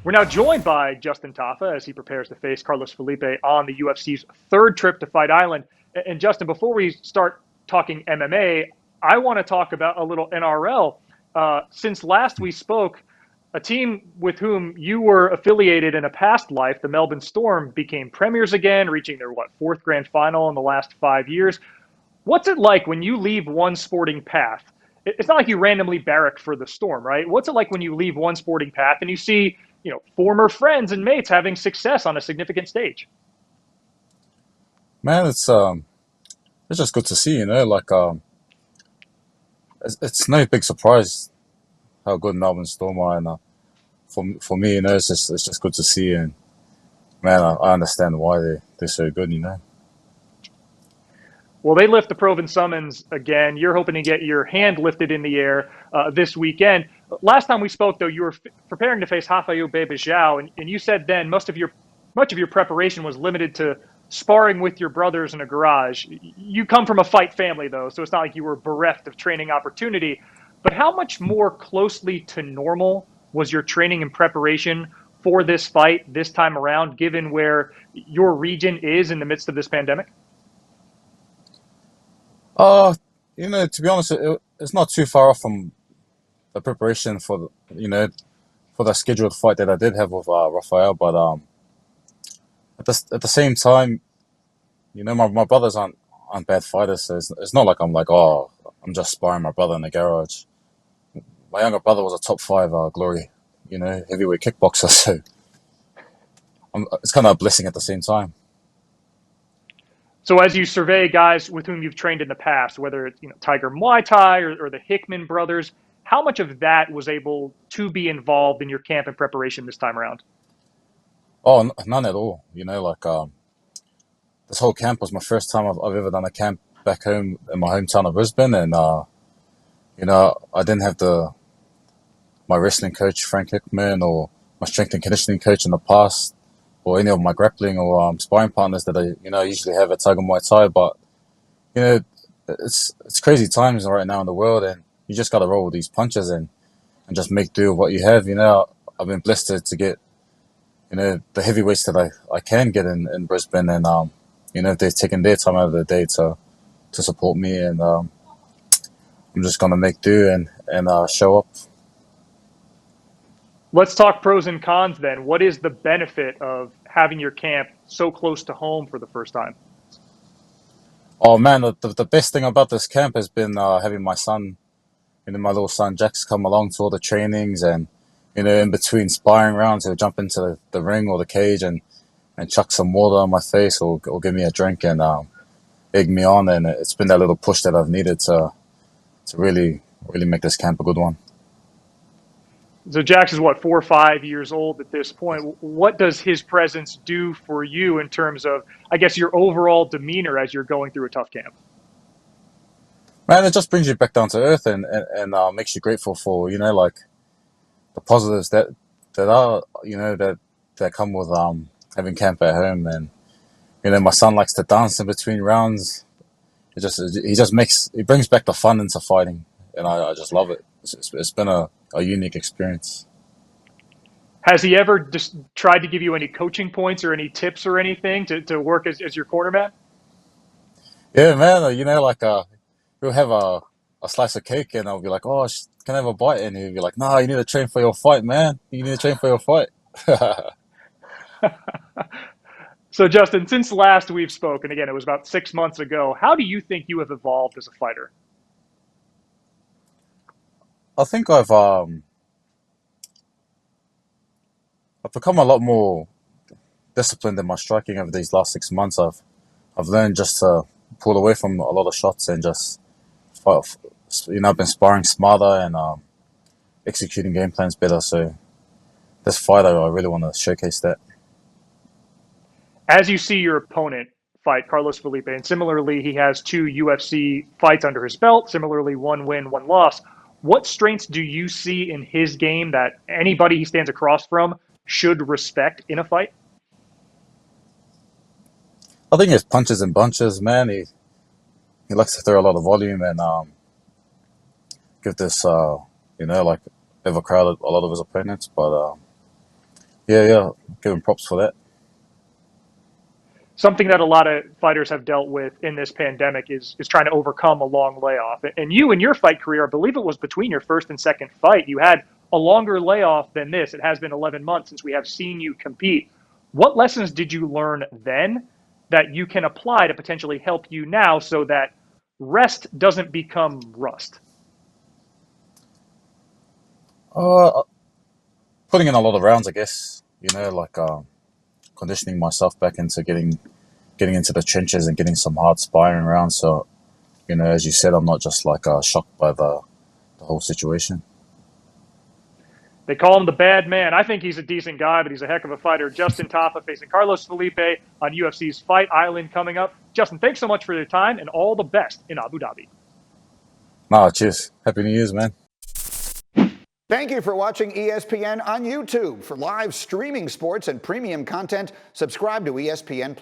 We're now joined by Justin Tafa as he prepares to face Carlos Felipe on the UFC's third trip to Fight Island. And Justin, before we start talking MMA, I want to talk about a little NRL. Since last we spoke, a team with whom you were affiliated in a past life, the Melbourne Storm, became premiers again, reaching their fourth grand final in the last 5 years. What's it like when you leave one sporting path? It's not like you randomly barrack for the Storm, right? What's it like when you leave one sporting path and you see, former friends and mates having success on a significant stage? Man, it's just good to see, it's no big surprise how good Melbourne Storm are, and for me, it's just good to see, and man, I understand why they're so good. Well, they lift the Proven summons again. You're hoping to get your hand lifted in the air this weekend. Last time we spoke, though, you were preparing to face Rafael Bebejao, and you said then much of your preparation was limited to sparring with your brothers in a garage. You come from a fight family, though, so it's not like you were bereft of training opportunity. But how much more closely to normal was your training and preparation for this fight this time around, given where your region is in the midst of this pandemic? Uh, to be honest, it's not too far off from the preparation for the scheduled fight that I did have with Rafael, but at the same time, my brothers aren't bad fighters, so it's not like I'm just sparring my brother in the garage. My younger brother was a top five glory, heavyweight kickboxer, so it's kind of a blessing at the same time. So as you survey guys with whom you've trained in the past, whether it's Tiger Muay Thai or the Hickman brothers, how much of that was able to be involved in your camp and preparation this time around? Oh, none at all. This whole camp was my first time I've ever done a camp back home in my hometown of Brisbane, and I didn't have my wrestling coach Frank Hickman or my strength and conditioning coach in the past, or any of my grappling or sparring partners that I usually have at Tiger Muay Thai. But you know, it's crazy times right now in the world, and you just got to roll with these punches and just make do with what you have. I've been blessed to get the heavyweights that I can get in Brisbane, and they've taken their time out of the day to support me, and I'm just gonna make do and show up. Let's talk pros and cons then. What is the benefit of having your camp so close to home for the first time? Oh man, the best thing about this camp has been having my son, my little son Jax, come along to all the trainings, and in between sparring rounds, he'll jump into the ring or the cage and chuck some water on my face, or give me a drink and egg me on, and it's been that little push that I've needed to really make this camp a good one. So Jax is what, 4 or 5 years old at this point. What does his presence do for you in terms of, I guess, your overall demeanor as you're going through a tough camp? Man, it just brings you back down to earth, and makes you grateful for like the positives that are that come with having camp at home. And my son likes to dance in between rounds. He brings back the fun into fighting, and I just love it. It's been a unique experience. Has he ever just tried to give you any coaching points or any tips or anything to work as your cornerman? Yeah, man. We'll have a slice of cake, and I'll be like, "Oh, can I have a bite?" And he'll be like, "No, you need to train for your fight, man. You need to train for your fight." So Justin, since last we've spoken, again, it was about 6 months ago, how do you think you have evolved as a fighter? I think I've become a lot more disciplined in my striking over these last 6 months. I've learned just to pull away from a lot of shots and just fight. I've been sparring smarter and executing game plans better. So this fight, I really want to showcase that. As you see your opponent fight Carlos Felipe, and similarly, he has two UFC fights under his belt, similarly, one win, one loss. What strengths do you see in his game that anybody he stands across from should respect in a fight? I think it's punches and bunches, man. He likes to throw a lot of volume and give this overcrowded a lot of his opponents. But yeah, give him props for that. Something that a lot of fighters have dealt with in this pandemic is trying to overcome a long layoff. And you, in your fight career, I believe it was between your first and second fight, you had a longer layoff than this. It has been 11 months since we have seen you compete. What lessons did you learn then that you can apply to potentially help you now so that rest doesn't become rust? Uh, Putting in a lot of rounds, I guess. Like conditioning myself back into getting into the trenches and getting some hard sparring rounds. So, as you said, I'm not just like shocked by the whole situation. They call him the bad man. I think he's a decent guy, but he's a heck of a fighter. Justin Tafa facing Carlos Felipe on UFC's Fight Island coming up. Justin, thanks so much for your time and all the best in Abu Dhabi. Nah, cheers. Happy New Year's, man. Thank you for watching ESPN on YouTube. For live streaming sports and premium content, subscribe to ESPN+.